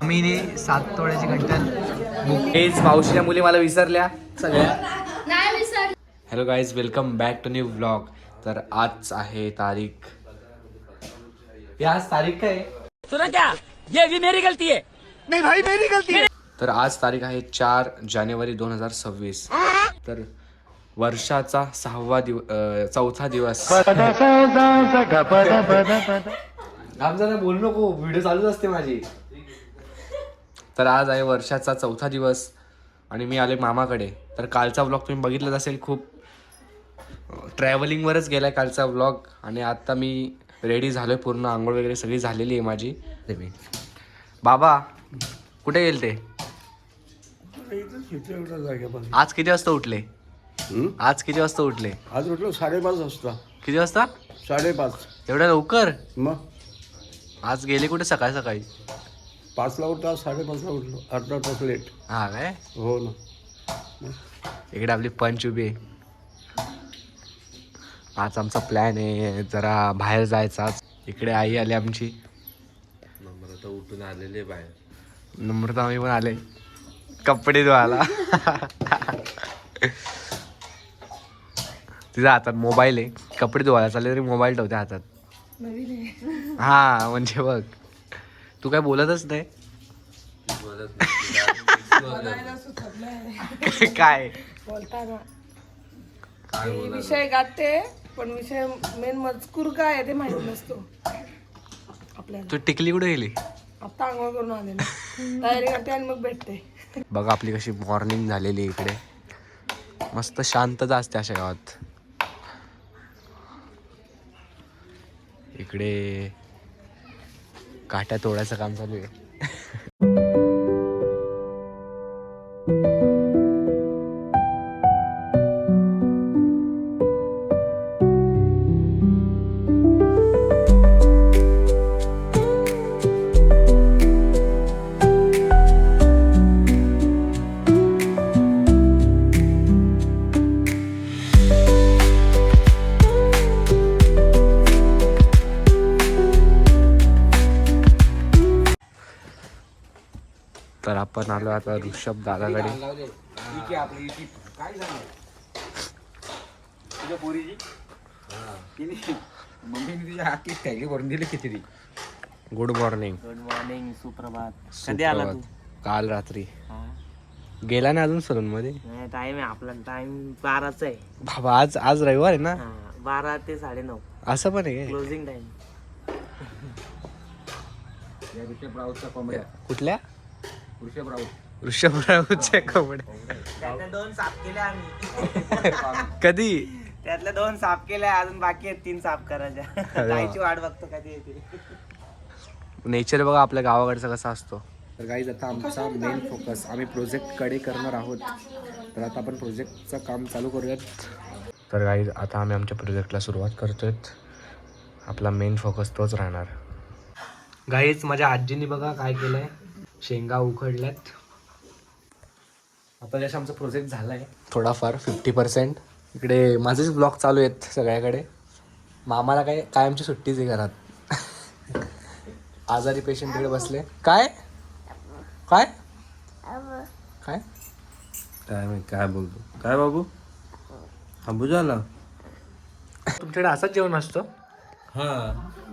मी 7 तोळ्याची घंटन हेच मावशीच्या मुली मला विसरल्या सगळ्या. Hello guys, welcome back to new vlog. तर आज आहे तारीख, आज तारीख काय सुना क्या? ये भी मेरी गलती है. नहीं भाई मेरी गलती है. तर आज तारीख आहे 4 जानेवारी 2026. तर वर्षाचा 4था दिवस. जरा बोलू नको, व्हिडिओ चालूच असते माझी. तर आज आहे वर्षाचा 4था दिवस आणि मी आले मामाकडे. तर कालचा व्लॉग तुम्ही बघितलाच असेल, खूप ट्रॅव्हलिंगवरच गेला आहे कालचा व्लॉग. आणि आता मी रेडी झालोय, पूर्ण आंघोळ वगैरे सगळी झालेली आहे माझी. बाबा कुठे गेले ते? आज किती वाजता उठले? आज किती वाजता उठले? आज उठलो 5:30 वाजता. किती वाजता? 5:30. एवढ्या लवकर? मग आज गेले कुठे सकाळी सकाळी? 5ला उठलो, 5:30ला उठलो, अर्धा तास लेट. हा काय? हो ना. इकडे आपली पंच उभी आहे. आज आमचा प्लॅन आहे जरा बाहेर जायचा. आज इकडे आई आली आमची, नम्रता उठून आलेले बाहेर. नम्रता आम्ही पण आले कपडे धुवायला. तिच्या हातात मोबाईल आहे, कपडे धुवायला चालले तरी मोबाईल ठेवते हातात. हा म्हणजे बघ, तू काय बोलतच नाही. काय विषय गाठते पण विषय मेन मजकूर काय आहे ते माहित नसतो आपल्याला. तू टिकली कुठे गेली? आता आंघोळ करून आले ना, तयारी करते आणि मग भेटते. बघा आपली कशी मॉर्निंग झालेली इकडे. मस्त शांतता असते अशा गावात. इकडे काट्या तोडायचं काम चालू आहे. तर आपण आलो आता ऋषभ दादाकडे. Good morning. गुड मॉर्निंग, सुप्रभात. कधी आला तू? काल रात्री. गेला ना अजून सलून मध्ये? नाही, टाइम आहे आपला. टाइम 12चा आहे बाबा. आज रविवार आहे ना? 12 ते 9:30 असं पण आहे क्लोजिंग टाइम. कुठल्या? ऋषभ राऊतच्या कपडे. त्यातल्या 2 साफ केल्या आम्ही. कधी? त्यातल्या 2 साफ केल्या, अजून बाकी आहेत 3 साफ करायच्या. जायची वाट बघतो कधी येते. नेचर बघा आपल्या गावाकडचा कसा असतो. तर गाईज आता आमचा मेन फोकस आम्ही प्रोजेक्टकडे करणार आहोत. तर आता आपण प्रोजेक्टचं काम चालू करूयात. तर गाईज आता आम्ही आमच्या प्रोजेक्टला सुरुवात करतोय. आपला मेन फोकस तोच राहणार. गाईज माझ्या आजींनी बघा काय केलंय, शेंगा उखडल्यात. आता जसं आमचा प्रोजेक्ट झाला आहे थोडाफार 50%. इकडे माझेच ब्लॉग चालू आहेत सगळ्याकडे. मामाला काय आमची सुट्टीच आहे घरात. आजारी पेशंट तिकडे बसले. काय काय काय काय काय बोलतो काय बाबू? आंबू झाला तुमच्याकडे असंच जेवण असतं? हा,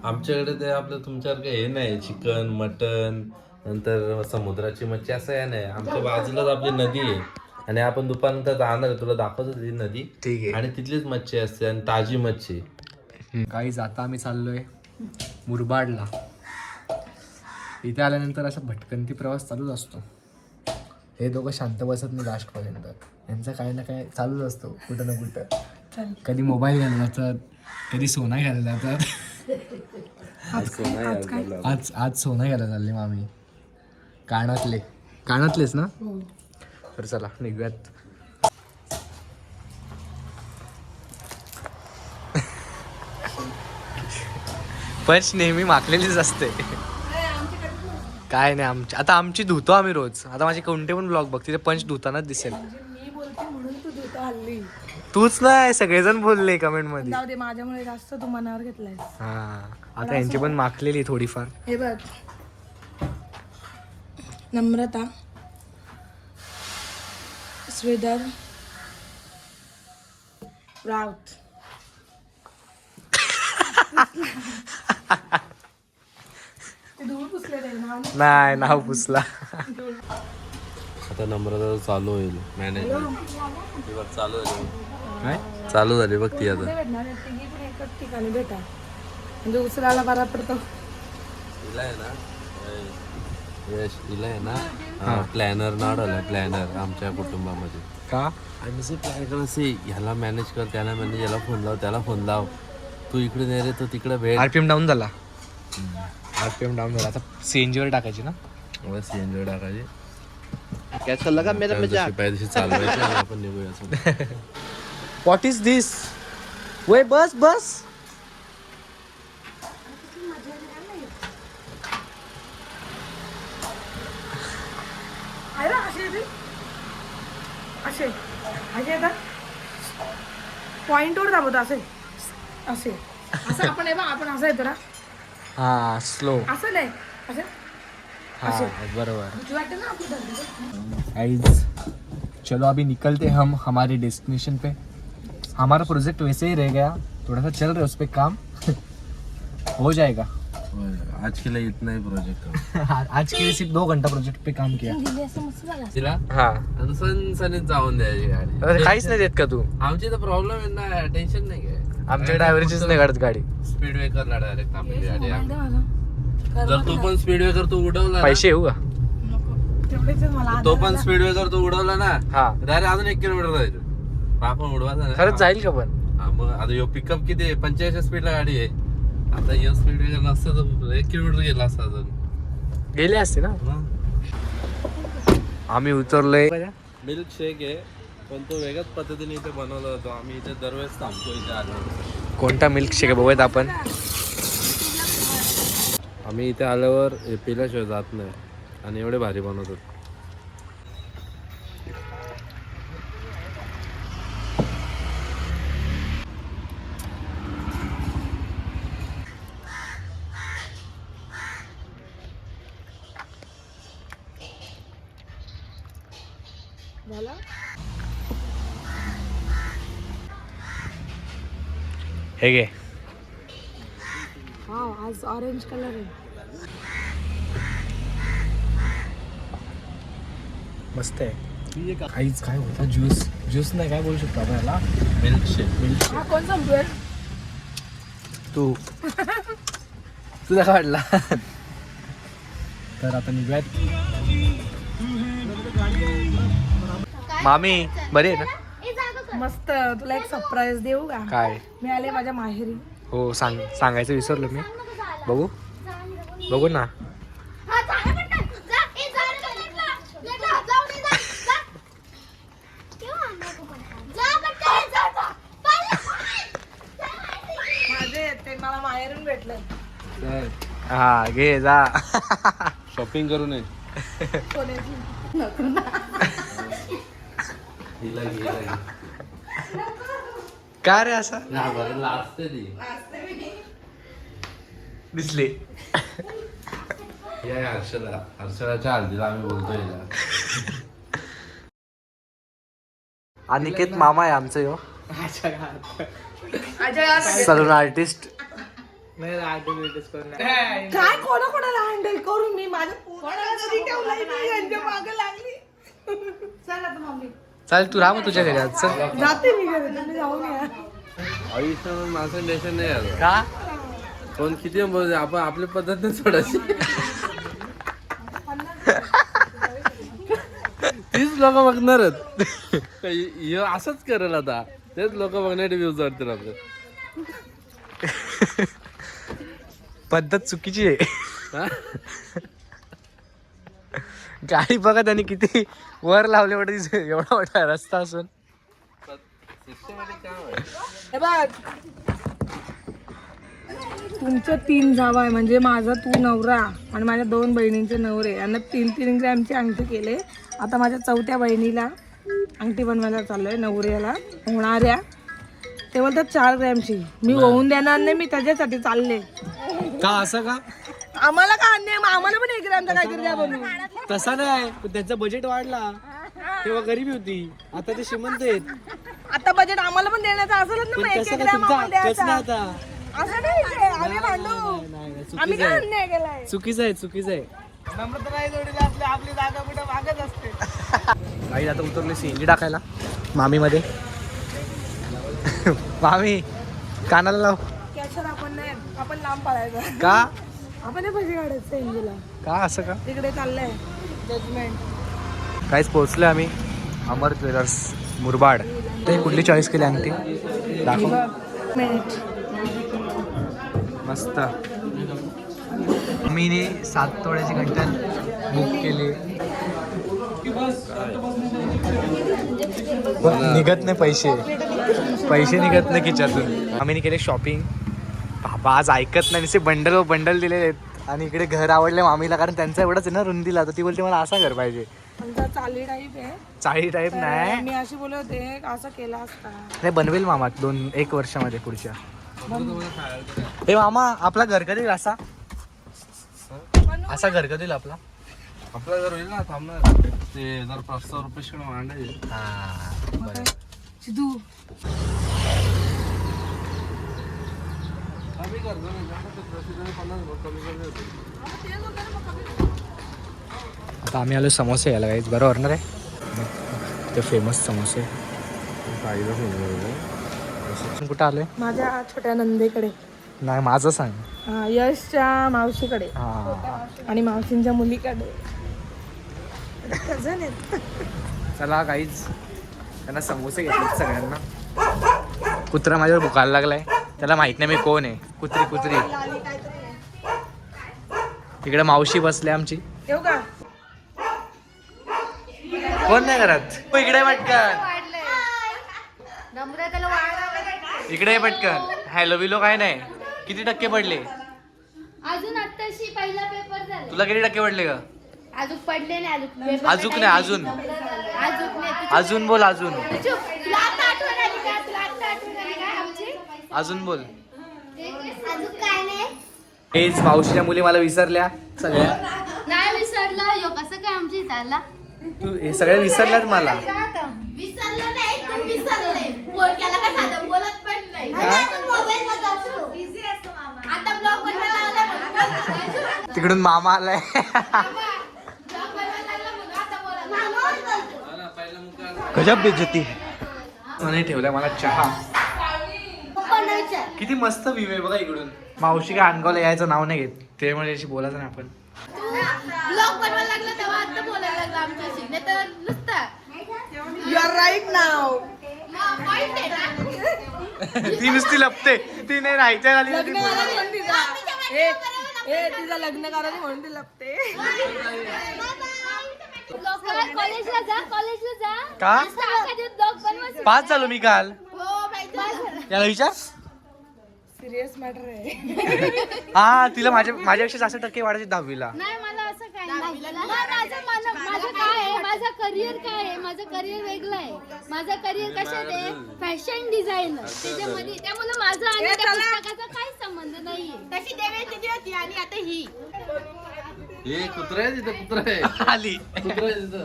आमच्याकडे ते आपलं तुमच्यासारखं हे नाही, चिकन मटन नंतर समुद्राची मच्छी असं आहे नाही. आमच्या बाजूलाच आपली नदी आहे आणि आपण दुपारनंतर जाणार आहे, तुला दाखवतो ती नदी. ठीक आहे. आणि तिथलीच मच्छी असते आणि ताजी मच्छी. काही आता आम्ही चाललोय मुरबाडला. इथे आल्यानंतर असा भटकंती प्रवास चालूच असतो. हे दोघं शांत बसत नाही लास्टपर्यंत. यांचं काही ना काही चालूच असतो कुठं ना कुठं. कधी मोबाईल घ्यायला जातात, कधी सोना घ्यायला जातात. आज सोना घ्यायला चालले मामी. कानातलेच ना? तर चला निघूयात. पंच नेहमी माखलेलीच असते. काय नाही आता आमची धुतो आम्ही रोज. आता माझे कोणते पण ब्लॉग बघ तिथे पंच धुतानाच दिसेल. मी बोलते म्हणून तू धुता हल्ली. तूच नाही, सगळेजण बोलले कमेंट मध्ये. जाऊ दे, माझ्यामुळे जास्त तू मनावर घेतलाय. हा, आता यांची पण माखलेली थोडीफार. हे बघ, नम्रता, श्रीधर राऊत. ते धूळ पुसले रे नाव नाही. नाही नाव पुसला. आता नम्रता चालू होईल मॅनेजमेंट चालू झाली. काय चालू झाली बघ ती आता. कुठे भेटणार आहे? तिघी पण एकाच ठिकाणी भेटा म्हणजे उचलायला बरा पडतो. हिला आहे ना यश, हिला आहे ना प्लॅनर नाव आलं प्लॅनर आमच्या कुटुंबामध्ये. का आणि नुसते प्लॅन करायचे, ह्याला मॅनेज कर, त्याला मॅनेज, याला फोन लाव, त्याला फोन लाव, तू इकडे नाही रे, तू तिकडे भेट. आरपीएम डाऊन झाला. आरपीएम डाऊन झाला. आता सीएनजी वर टाकायची ना. सीएनजी टाकायचे. कैसा लगा मेरा मजाक? पाहिजे चालवायचे आणि आपण निघूया. व्हॉट इज दिस? वे बस बस. असे असे येतात पॉइंटवर दाबवतो असे असे असं आपण आहे बा आपण असं येतो ना हा स्लो. असं नाही असं हाँ बराबर. तुझी वाटते ना आपली धरती. गाइस चलो अभी निकलते हम हमारे डेस्टिनेशन पे. हमारा प्रोजेक्ट वैसे ही रह गया, थोड़ा सा चल रहा है उस पर काम. हो जाएगा. आज के लिए इतना ही प्रोजेक्ट. आज के लिए सिर्फ 2 घंटा प्रोजेक्ट पे काम किया. तिला हाँ सनसनीत जाऊन द्यायची गाडी. अरे काहीच नाही देत का तू? आमची तर प्रॉब्लेम आहे ना, टेन्शन नाही घ्याय. आमच्याकडे ॲव्हरेजच नाही काढत गाडी. स्पीड ब्रेकरला डायरेक्ट आपली गाडी. जर तू पण स्पीड ब्रेकर तू उडवला ना, पैसे येऊ का? तेवढेच मला तो पण स्पीड ब्रेकर तू उडवला ना, हा डायरेक्ट अजून 1 किलोमीटर जायचं. आपण उडवायचा ना. खरंच जाईल का पण? हा, मग आता यो पिकअप किती आहे? 85 स्पीडला गाडी आहे. आता यो स्पीड ब्रेकर नसतं तर 1 किलोमीटर गेला असता अजून. गेले असते ना. आम्ही उतरलोय. मिल्क शेक आहे पण तो वेगळ्याच पद्धतीने इथे बनवला जातो. आम्ही इथे दरवेळेस थांबतो इथे आल्यावर. कोणता मिल्क शेक बघूयात आपण. आम्ही इथे आल्यावर हे पिल्याशिवाय जात नाही आणि एवढे भारी बनवतात. हे घे. हा आज ऑरेंज कलर आहे. मस्त आहे. काहीच काय होता ज्यूस. ज्यूस नाही काय बोलू शकतो आपण याला. मिल्क शेक. मिल्क हा कोण संपवेल? तू तुझा काय वाटला? तर आता निघूयात. मामी बरी आहे ना? मस्त. तुला एक सरप्राईज देऊ का? काय? मी आले माझ्या माहेरी. हो सांगायचं विसरलो मी. बघू बघू ना. माझे ते मला माहेरून भेटलं. हा घे जा. शॉपिंग करू नये. काय रे असं असते ती दिसले. या हर्षदाच्या हल्दीला आम्ही बोलतोय. अनिकेत मामा आहे आमचं यो. Salon artist. काय कोणाला हँडल करू मी? माझ्या कोणाला जरी ठेवलंय मी यांच्या मागे लागली. चल आता मम्मी चालेल तू राहा मग तुझ्या घरी आज. चल जाते मी घरी. तुम्ही जाऊन या. आयुष्यात माणसं टेन्शन नाही आलं. का? कोण किती बोलते आपण आपली पद्धत नाही सोडायची. तीच लोक बघשראत. असंच करेल आता. तेच लोक बघण्यासाठी व्ह्यूज वाटतील आपलं. पद्धत चुकीची आहे. गाडी बघा त्यांनी किती वर लावले वाटत. एवढा मोठा रस्ता असून. हे बघ तुमचं 3 जावा आहे म्हणजे माझा तू नवरा आणि माझ्या 2 बहिणींचे नवरे यांना 3 ग्रॅमची अंगठी केले. आता माझ्या 4थ्या बहिणीला अंगठी बनवायला चाललोय. नवऱ्याला होणाऱ्या ते बोलतात 4 ग्रॅमची. मी होऊन देणार नाही. मी त्याच्यासाठी चालले. का असं का? आम्हाला का अन्याय मग आम्हाला पण 1 ग्रॅमचा काहीतरी द्या बनवून. तसा नाही पण त्यांचा बजेट वाढला तेव्हा गरीबी होती आता ते श्रीमंत आहेत. आता बजेट आम्हाला पण देण्याचं असेलच ना, मग 1 ग्रॅम आम्हाला द्यायचा. असं नाही विषय, आम्ही भांडू. आम्ही काय अन्याय केलाय? चुकीचं आहे नम्रता नाही जोडीला असले आपली जागा कुठं मागच असते. काही आता उतरले सीएनजी टाकायला मामीमध्ये. मामी कानाला लाव. कॅशर आपण नाही, आपण लांब पळायचा. का आपण हे पैसे काढायचं एनजीला. का असं का? तिकडे चाललंय जजमेंट. काहीच पोहोचलोय आम्ही अमर ज्वेलर्स मुरबाड. ते कुठली चॉईस केली अंगठी दाखव. मस्त. मीने 7 तोळ्याची घंटन बुक केली. निघत नाही पैसे निघत नाही खिच्यातून. आम्ही केले शॉपिंग. बाबा आज ऐकत नाही, बंडल दिलेले आहेत. आणि इकडे घर आवडले मामीला कारण त्यांचा एवढंच आहे ना रुंदीला. तर ती बोलते मला असा घर पाहिजे. चाळी टाईप आहे. चाळी टाईप नाही, मी अशी बोलत होते असं केला असता. नाही बनवेल मामा 1 वर्षामध्ये पुढच्या. हे मामा आपला घर कधी असा घर कधी आपला आपला जर होईल ना थांबणार ते जर 500 रुपये शिकणं मांडायचे. हा बरं. सिद्धू कमी करतो ना 50 कमी करतो. आता आम्ही आलो समोसे घ्यायला काहीच बरं वाटणार आहे ते फेमस समोसे. कुठं आलोय? माझ्या छोट्या नंदेकडे. नाही माझं सांग. यशच्या मावशीकडे हा आणि मावशींच्या मुलीकडे. कझन आहेत. चला काहीच त्यांना समोसे घेतले सगळ्यांना. कुत्रा माझ्यावर भुकायला लागलाय. त्याला माहित नाही मी कोण आहे. कुत्री तिकडे मावशी बसले आमची. येऊ का? कोण नाही घरात? इकडे पटकन इकडे पटकन. हॅलो बिलो काय नाही. किती टक्के पडले? अजून आत्ताशी पहिला पेपर झाला. तुला किती टक्के पडले का? अजून पडले नाही. अजून नाही अजून अजून बोल अजून तुला आता आठवण आली का? आमची अजून बोल. अजून काय नाही. हेच मावशीच्या मुली मला विसरल्या सगळ्या. नाही विसरला. यो कसं काय आमच्या इथं आला? तू हे सगळ्या विसरल्यात मला. विसरलं नाही तू विसरले. पोरक्याला काय साधं बोलत पण नाही. मोबाईल मध्ये असतो. बिझी असतो मामा. आता ब्लॉग बनवायला लागला म्हणून. तिकडून मामा आलाय. ब्लॉग बनवायला लागला म्हणून आता बोलत. मामा गजब बेइज्जती. आणि ठेवलाय मला चहा. कोणाच्या? किती मस्त व्ह्यू आहे बघा इकडून. मावशी काय अनगावला यायचं नाव नाही घेत ते म्हणजे बोलायचं नाही आपण. ब्लॉग बनवायला लागला तेव्हा आता बोलायला लागला आमच्याशी. नाही तर नुसता you are right now. Point आहे ना. ती नुसती लपते. ती नाही राहायच्या आली लग्न करायचं म्हणून तिचं लग्न करायचं म्हणून ती लपते. कॉलेजला जा. का? ब्लॉग बनवायचं. पास झालो मी काल. हो माहिती. याला विचार. सिरियस मॅटर आहे. हा तिला माझ्यापेक्षा जास्त टक्के वाढायचे 10वीला. नाही मला असं काय नाही. माझं काय आहे, माझं करिअर काय आहे. माझं करिअर वेगळं आहे. माझं करिअर कशात आहे? Fashion designer. त्याच्यामध्ये त्यामुळे माझं आणि त्या पुस्तकाचा काही संबंध नाहीये. तशी त्यावेळी तिची होती आणि आता ही. हे कुत्रा आहे तिथं. कुत्रा आहे आली.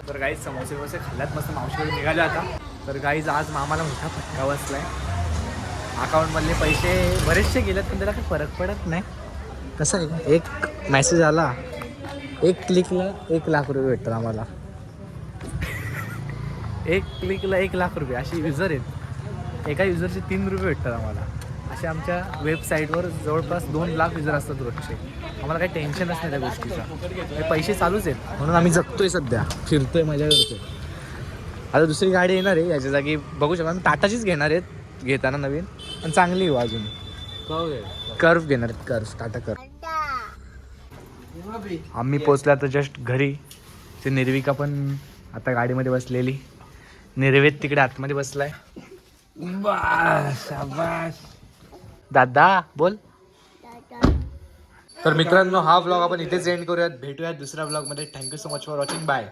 तर गाईज समोसे वसे खाल्ल्यात मस्त. मावशीकडे निघाले आता. तर गाईज आज मामाला मोठा फटका बसलाय. अकाउंट मधले पैसे बरेचसे गेलेत पण त्याला काही फरक पडत नाही. कसं आहे एक मेसेज आला 1 क्लिकला 1 लाख रुपये भेटतात आम्हाला. 1 क्लिकला 1 लाख रुपये अशी युजर आहेत. एका युजरचे 3 रुपये भेटतात आम्हाला. असे आमच्या वेबसाईटवर जवळपास 2 लाख युजर असतात रोजचे. आम्हाला काही टेन्शनच नाही त्या गोष्टीचा. पैसे चालूच आहेत म्हणून आम्ही जगतोय सध्या. फिरतोय मजा करतोय. आता दुसरी गाडी येणार आहे याच्या जागी बघू शकतो. आम्ही टाटाचीच घेणार आहेत घेताना नवीन. पण चांगली येऊ अजून. कर्व घेणार आहेत. Curve Tata curve. आम्ही पोचलो आता जस्ट घरी. ते निर्विका पण आता गाडीमध्ये बसलेली. निर्वेद तिकडे आतमध्ये बसलाय. दादा बोल. तर मित्रांनो हा व्लॉग आपण इथेच एंड करूयात. भेटूयात दुसऱ्या व्लॉगमध्ये. Thank you so much for watching. Bye.